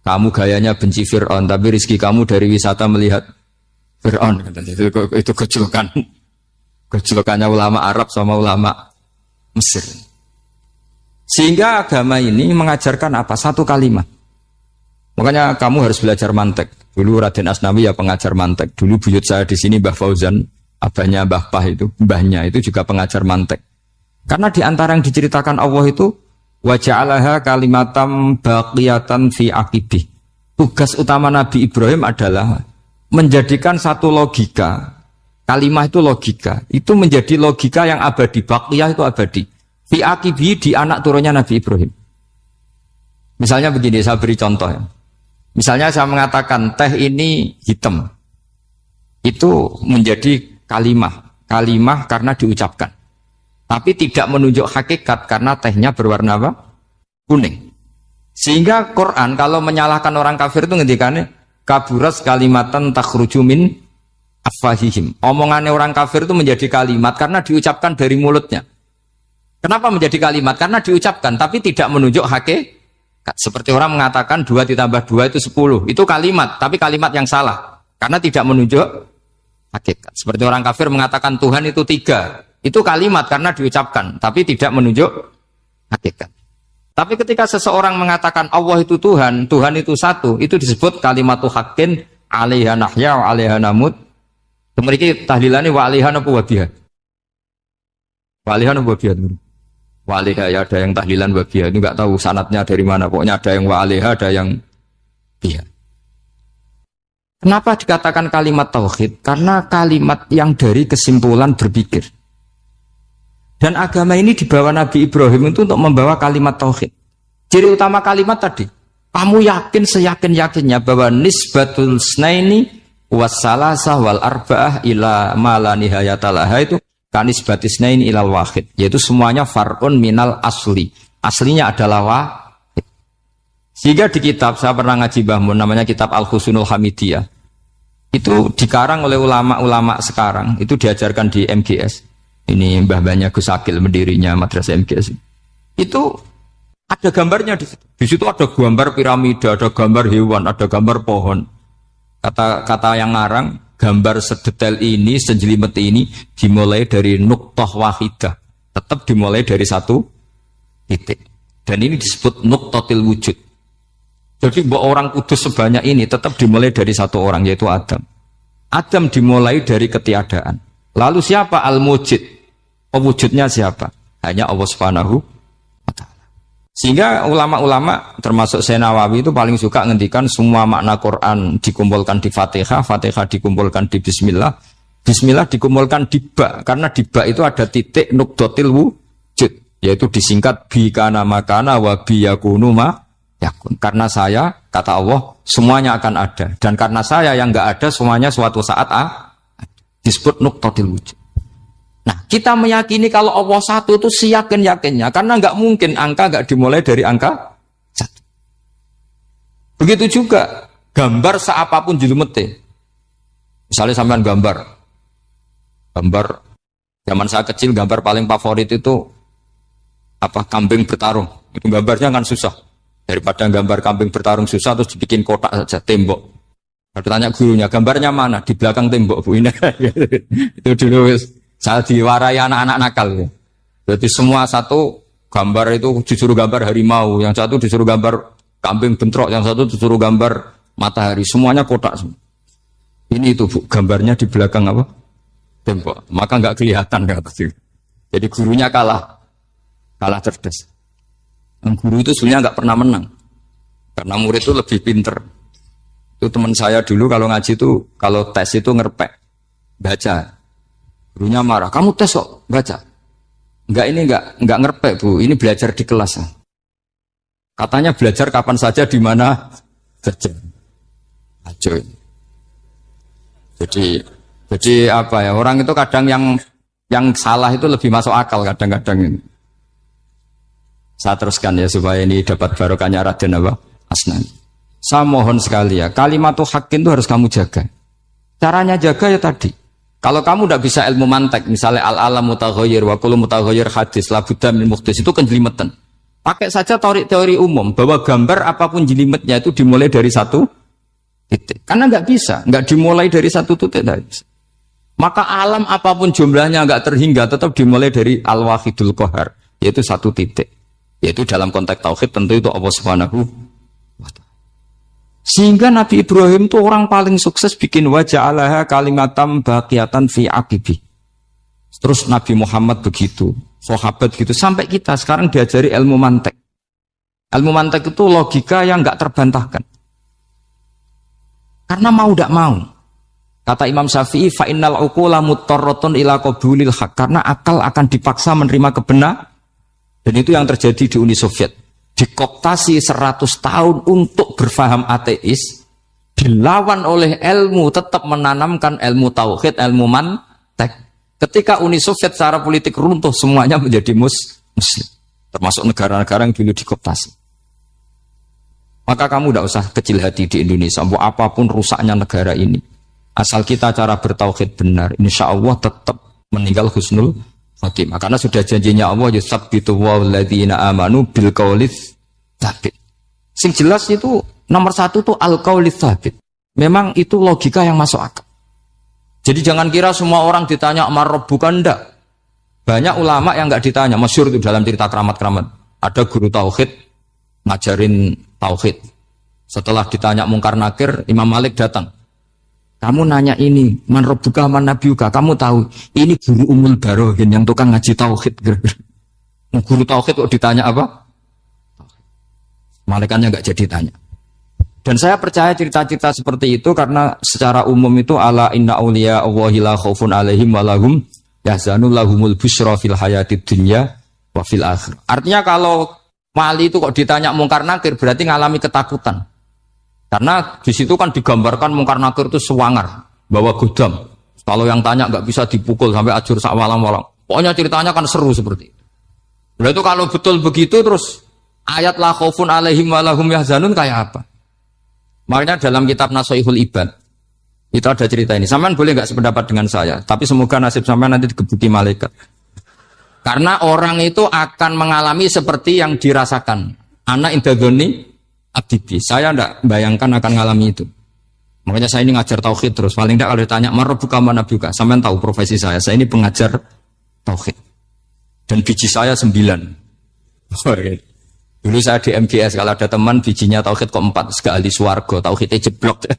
kamu gayanya benci Fir'aun, tapi rizki kamu dari wisata melihat Fir'aun. Itu gejolokan. Gejolokannya ulama Arab sama ulama Mesir. Sehingga agama ini mengajarkan apa? Satu kalimat. Makanya kamu harus belajar mantek. Dulu Raden Asnawi ya pengajar mantek. Dulu buyut saya di sini Mbah Fauzan, abahnya Mbah Pah itu, mbahnya itu juga pengajar mantek. Karena di antara yang diceritakan Allah itu wa ja'alaha kalimatam baqiyatan fi aqibih. Tugas utama Nabi Ibrahim adalah menjadikan satu logika. Kalimah itu logika. Itu menjadi logika yang abadi. Baqiyah itu abadi. Fi aqibih di anak turunnya Nabi Ibrahim. Misalnya begini, saya beri contoh ya. Misalnya saya mengatakan teh ini hitam. Itu menjadi kalimah. Kalimah karena diucapkan. Tapi tidak menunjuk hakikat karena tehnya berwarna apa? Kuning. Sehingga Quran kalau menyalahkan orang kafir itu ngendikannya kaburas kalimatan takhruju min afwahihim. Omongannya orang kafir itu menjadi kalimat karena diucapkan dari mulutnya. Kenapa menjadi kalimat? Karena diucapkan tapi tidak menunjuk hakikat. Seperti orang mengatakan 2 ditambah 2 itu 10. Itu kalimat, tapi kalimat yang salah. Karena tidak menunjuk hakikat. Seperti orang kafir mengatakan Tuhan itu 3. Itu kalimat karena diucapkan, tapi tidak menunjuk hakikat. Tapi ketika seseorang mengatakan Allah itu Tuhan, Tuhan itu satu, itu disebut kalimatu haqqin 'alaiha nahya wa 'alaiha namut. Mriki tahlilane wa 'alaiha napa wa biha. Wa 'alaiha napa biha. Wa 'alaiha ya ada yang tahlilan wa biha, itu enggak tahu sanadnya dari mana. Pokoknya ada yang wa 'alaiha, ada yang biha. Kenapa dikatakan kalimat tauhid? Karena kalimat yang dari kesimpulan berpikir. Dan agama ini dibawa Nabi Ibrahim itu untuk membawa kalimat tauhid. Ciri utama kalimat tadi, kamu yakin seyakin-yakinnya bahwa nisbatul snaini wassalasah wal arba'ah ila ma la nihayata laha itu kanisbatis snaini ilal wahid, yaitu semuanya far'un minal asli. Aslinya adalah wahid. Sehingga di kitab, saya pernah ngaji Mbah Mun, namanya kitab Al-Husunul Hamidiyah. Itu dikarang oleh ulama-ulama sekarang, itu diajarkan di MGS. Ini mbah-mbahnya Gus Akil, pendirinya madrasah MGS. Itu ada gambarnya di situ. Di situ ada gambar piramida, ada gambar hewan, ada gambar pohon. Kata yang ngarang, gambar sedetail ini, sejelimet ini dimulai dari nuqtah wahidah. Tetap dimulai dari satu titik. Dan ini disebut nuqtatil wujud. Jadi orang kudus sebanyak ini tetap dimulai dari satu orang, yaitu Adam. Adam dimulai dari ketiadaan. Lalu siapa al-mujid? Pewujudnya siapa? Hanya Allah Subhanahu wa ta'ala. Sehingga ulama-ulama termasuk Syekh Nawawi itu paling suka ngendikan semua makna Quran dikumpulkan di Fatihah, Fatihah dikumpulkan di Bismillah, Bismillah dikumpulkan di Ba, karena di Ba itu ada titik nuqtatil wujud, yaitu disingkat bi kana makana wa bi yakunu ma yakun. Karena saya, kata Allah, semuanya akan ada, dan karena saya yang enggak ada semuanya suatu saat disebut nuqtatil wujud. Nah, kita meyakini kalau Allah satu itu seyakin-yakinnya, karena nggak mungkin angka nggak dimulai dari angka satu. Begitu juga gambar seapapun jilumete. Misalnya sampean gambar zaman saya kecil, gambar paling favorit itu apa, kambing bertarung. Itu gambarnya kan susah. Daripada gambar kambing bertarung susah terus dibikin kotak saja, tembok. Kalau tanya gurunya, gambarnya mana? Di belakang tembok, Bu. Ini itu dulu saya diwarai anak-anak nakal. Ya. Jadi semua satu gambar itu disuruh gambar harimau, yang satu disuruh gambar kambing bentrok, yang satu disuruh gambar matahari, semuanya kotak semua. Ini itu, Bu, gambarnya di belakang apa? Tembok. Maka nggak kelihatan kata sih. Jadi gurunya kalah cerdas. Dan guru itu sebenarnya nggak pernah menang, karena murid itu lebih pinter. Itu teman saya dulu kalau ngaji itu, kalau tes itu ngerpek baca. Gurunya marah, kamu tes kok baca? Enggak ngerpek, Bu. Ini belajar di kelas. Katanya belajar kapan saja, di mana saja. Ajo. Jadi apa ya? Orang itu kadang yang salah itu lebih masuk akal kadang-kadang ini. Saya teruskan ya supaya ini dapat barokahnya Raden apa? Asnan. Saya mohon sekali ya, kalimatul haqqin itu harus kamu jaga. Caranya jaga ya tadi. Kalau kamu tidak bisa ilmu mantek, misalnya al-alam mutaghayyir wa kullu mutaghayyir hadis la budda min muhdits, itu kenjelimetan. Pakai saja teori umum bahwa gambar apapun jelimetnya itu dimulai dari satu titik. Karena nggak bisa, nggak dimulai dari satu titik. Maka alam apapun jumlahnya nggak terhingga, tetap dimulai dari al-wahidul qahar, yaitu satu titik. Yaitu dalam konteks tauhid tentu itu Allah Subhanahu wa ta'ala. Sehingga Nabi Ibrahim itu orang paling sukses bikin waja'alaha kalimatam baqiyatan fi aqibi. Terus Nabi Muhammad begitu, sahabat gitu, sampai kita sekarang diajari ilmu mantek. Ilmu mantek itu logika yang nggak terbantahkan. Karena mau tidak mau. Kata Imam Syafi'i, fa innal uqula muttarratun ila qabulil haq, karena akal akan dipaksa menerima kebenaran. Dan itu yang terjadi di Uni Soviet. Dikooptasi 100 tahun untuk berfaham ateis, dilawan oleh ilmu, tetap menanamkan ilmu tauhid, ilmu mantek. Ketika Uni Soviet secara politik runtuh, semuanya menjadi muslim. Termasuk negara-negara yang dulu dikooptasi. Maka kamu tidak usah kecil hati di Indonesia, apapun rusaknya negara ini. Asal kita cara bertauhid benar, insya Allah tetap meninggal husnul khotimah. Karena sudah janjinya Allah, yusabbitu walladzina amanu bil qaulits tsabit. Sing jelas itu nomor satu tuh al qaulits tsabit. Memang itu logika yang masuk akal. Jadi jangan kira semua orang ditanya amar bukan, ndak. Banyak ulama yang enggak ditanya, masyhur itu dalam cerita keramat-keramat. Ada guru tauhid ngajarin tauhid. Setelah ditanya mungkar nakir, Imam Malik datang. Kamu nanya ini, man rabbuka man nabiyuka, kamu tahu ini guru Umul Barohin yang tukang ngaji tauhid. Guru tauhid kok ditanya apa? Malaikatnya enggak jadi tanya. Dan saya percaya cerita-cerita seperti itu karena secara umum itu ala inna auliya Allahi la khaufun alaihim walahum yahzanun lahumul busyra fil hayatid dunya wa fil akhir. Artinya kalau wali itu kok ditanya mungkar nakir berarti ngalami ketakutan. Karena di situ kan digambarkan mungkar nakir itu sewangar, bawa godam. Kalau yang tanya nggak bisa dipukul sampai ajur sak walang-walang. Pokoknya ceritanya kan seru seperti itu. Berarti kalau betul begitu terus ayat la khaufun alaihim walahum yahzanun kayak apa? Makanya dalam kitab Nashihul Ibad itu ada cerita ini. Sampean boleh nggak sependapat dengan saya, tapi semoga nasib sampean nanti digebuki malaikat. Karena orang itu akan mengalami seperti yang dirasakan. Ana indadzoni abdibi. Saya tidak bayangkan akan mengalami itu. Makanya saya ini ngajar tauhid terus. Paling tidak kalau ditanya marabbuka man nabiyuka, sampean tahu profesi saya. Saya ini pengajar tauhid. Dan biji saya 9. Dulu saya di MGS, kalau ada teman bijinya tauhid kok 4, segala ahli swarga, tauhidnya jeblok.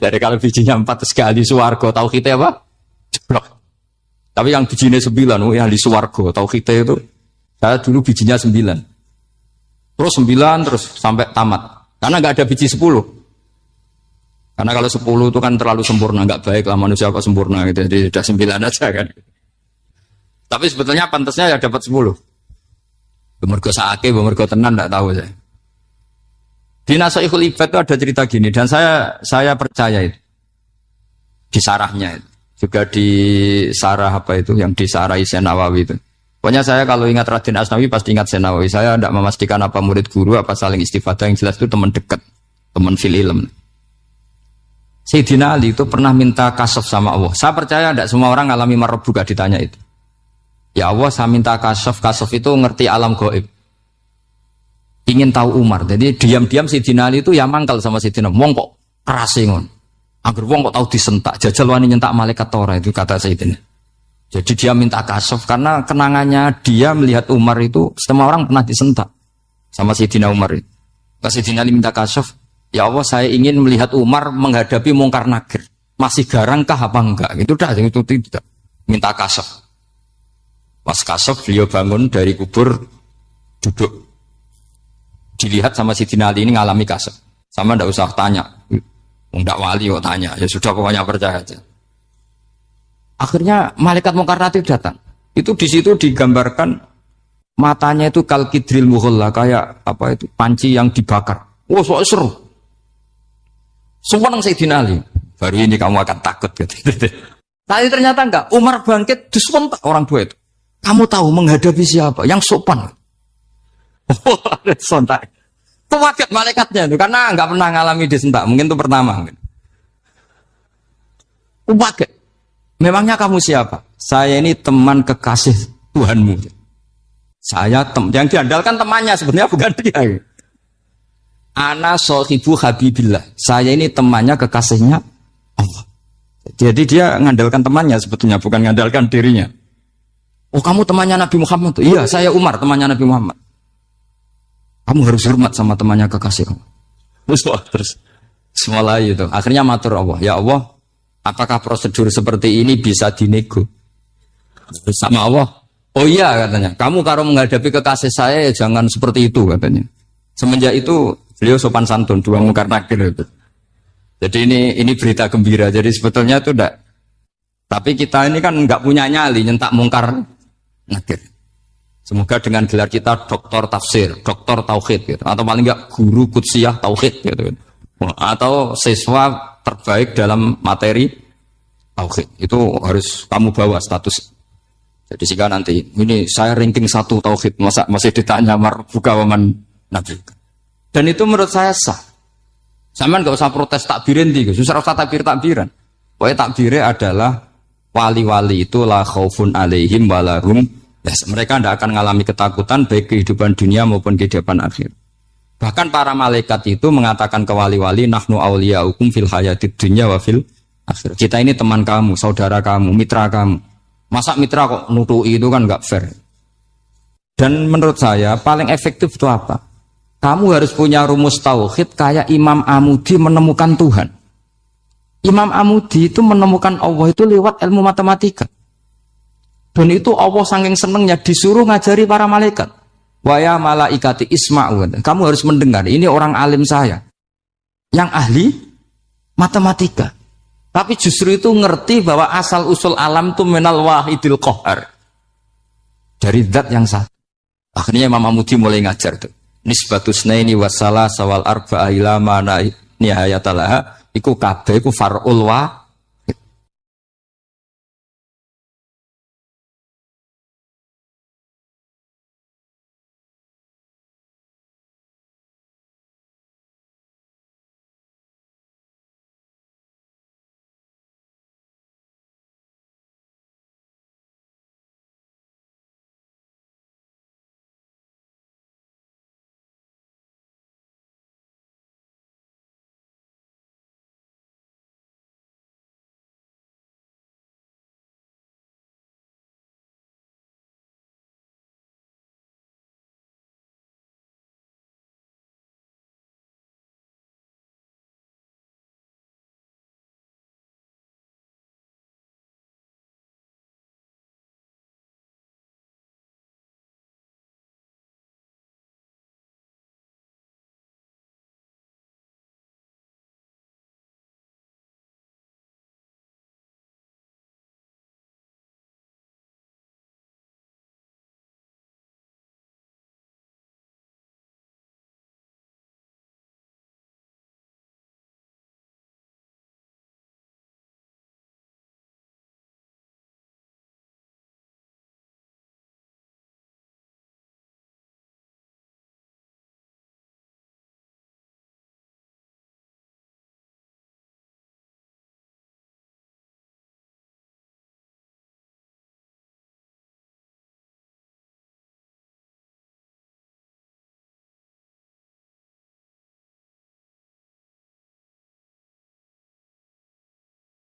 Dari kalau bijinya 4, segala ahli swarga, tauhidnya apa? Jeblok. Tapi yang bijinya 9, ahli swarga, tauhidnya itu, saya dulu bijinya 9. Terus 9, terus sampai tamat. Karena nggak ada biji 10. Karena kalau 10 itu kan terlalu sempurna, nggak baik lah manusia kok sempurna gitu. Jadi sudah 9 aja kan. Tapi sebetulnya pantasnya ya dapat 10. Bemergo saake, bemergo tenan, tidak tahu saya. Di Nashihul Ibad itu ada cerita gini, dan saya percaya itu. Di sarahnya itu. juga di Sarah apa itu, yang di Sarah Syekh Nawawi itu. Pokoknya saya kalau ingat Raden Asnawi pasti ingat Syekh Nawawi. Saya tidak memastikan apa murid guru, apa saling istifadah, yang jelas itu teman dekat, teman fil ilm. Sayyidina Ali itu pernah minta kasaf sama Allah. Saya percaya tidak semua orang alami marbuka ditanya itu. Ya Allah, saya minta kasaf itu ngerti alam gaib. Ingin tahu Umar. Jadi diam-diam Sayyidina Ali itu ya mangkal sama Sayyidina. Wong kok keras ngon. Agar wong kok tahu disentak, jajal wani nyentak malaikat Torah, itu kata Sayyidina. Jadi dia minta kasaf karena kenangannya dia melihat Umar itu semua orang pernah disentak sama Sayyidina Umar itu. Sayyidina Ali minta kasaf, ya Allah saya ingin melihat Umar menghadapi mungkar nakir. Masih garangkah apa enggak? Itu dah, itu tidak. Minta kasaf. Pas kasaf beliau bangun dari kubur, duduk. Dilihat sama Sayyidina Ali ini ngalami kasaf. Sama ndak usah tanya. Enggak wali kok tanya, ya sudah pokoknya percaya aja. Akhirnya malaikat mungkar nakir datang. Itu di situ digambarkan matanya itu kalkidril mughalla, kayak apa itu panci yang dibakar. Wah, soal seru. Semua nang Sayyidina Ali. Baru ini kamu akan takut gitu. Tapi ternyata enggak. Umar bangkit disentak orang dua itu. Kamu tahu menghadapi siapa? Yang sopan. Oh, sontak. Kaget malaikatnya itu karena nggak pernah ngalami disentak, mungkin itu pertama. Kaget. Memangnya kamu siapa? Saya ini teman kekasih Tuhanmu. Saya yang diandalkan temannya sebenarnya bukan dia. Ana sohibu habibillah. Saya ini temannya kekasihnya Allah. Jadi dia mengandalkan temannya sebetulnya, bukan mengandalkan dirinya. Oh, kamu temannya Nabi Muhammad? Iya, saya Umar, temannya Nabi Muhammad. Kamu harus hormat sama temannya kekasih kamu. Terus mulai itu. Akhirnya matur Allah. Ya Allah, apakah prosedur seperti ini bisa dinego? Terus sama Allah. Oh iya katanya. Kamu kalau menghadapi kekasih saya jangan seperti itu katanya. Semenjak itu beliau sopan santun, dua mungkar nakir itu. Jadi ini berita gembira. Jadi sebetulnya itu enggak. Tapi kita ini kan enggak punya nyali nyentak mungkar nakir. Semoga dengan gelar kita doktor tafsir, doktor tauhid gitu. Atau paling enggak guru kutsiyah tauhid gitu. Atau siswa terbaik dalam materi tauhid. Itu harus kamu bawa status. Jadi jika nanti ini saya ranking 1 tauhid, masa masih ditanya marbuka waman nabi. Dan itu menurut saya sah. Sama enggak usah protes takbirin gitu. Susah usah takbiran. Pokoknya takbirnya adalah wali-wali itu la khaufun alaihim walahum. Yes, mereka tidak akan mengalami ketakutan baik kehidupan dunia maupun kehidupan akhir. Bahkan para malaikat itu mengatakan ke wali-wali nahnu auliyaukum fil hayatid dunya wa fil akhir. Kita ini teman kamu, saudara kamu, mitra kamu. Masa mitra kok nutui itu kan enggak fair. Dan menurut saya paling efektif itu apa? Kamu harus punya rumus tauhid kayak Imam Amudi menemukan Tuhan. Imam Amudi itu menemukan Allah itu lewat ilmu matematika. Dan itu Allah saking senengnya disuruh ngajari para malaikat. Wa ya malaikati isma'u. Kamu harus mendengar, ini orang alim saya yang ahli matematika. Tapi justru itu ngerti bahwa asal usul alam itu minal wahidil qahar. Dari zat yang satu. Akhirnya Imam Amudi mulai ngajar tuh. Nisbatus naini wassalah sawal arba'a ila ma nihayatalaha iku kabeh iku far'ul wa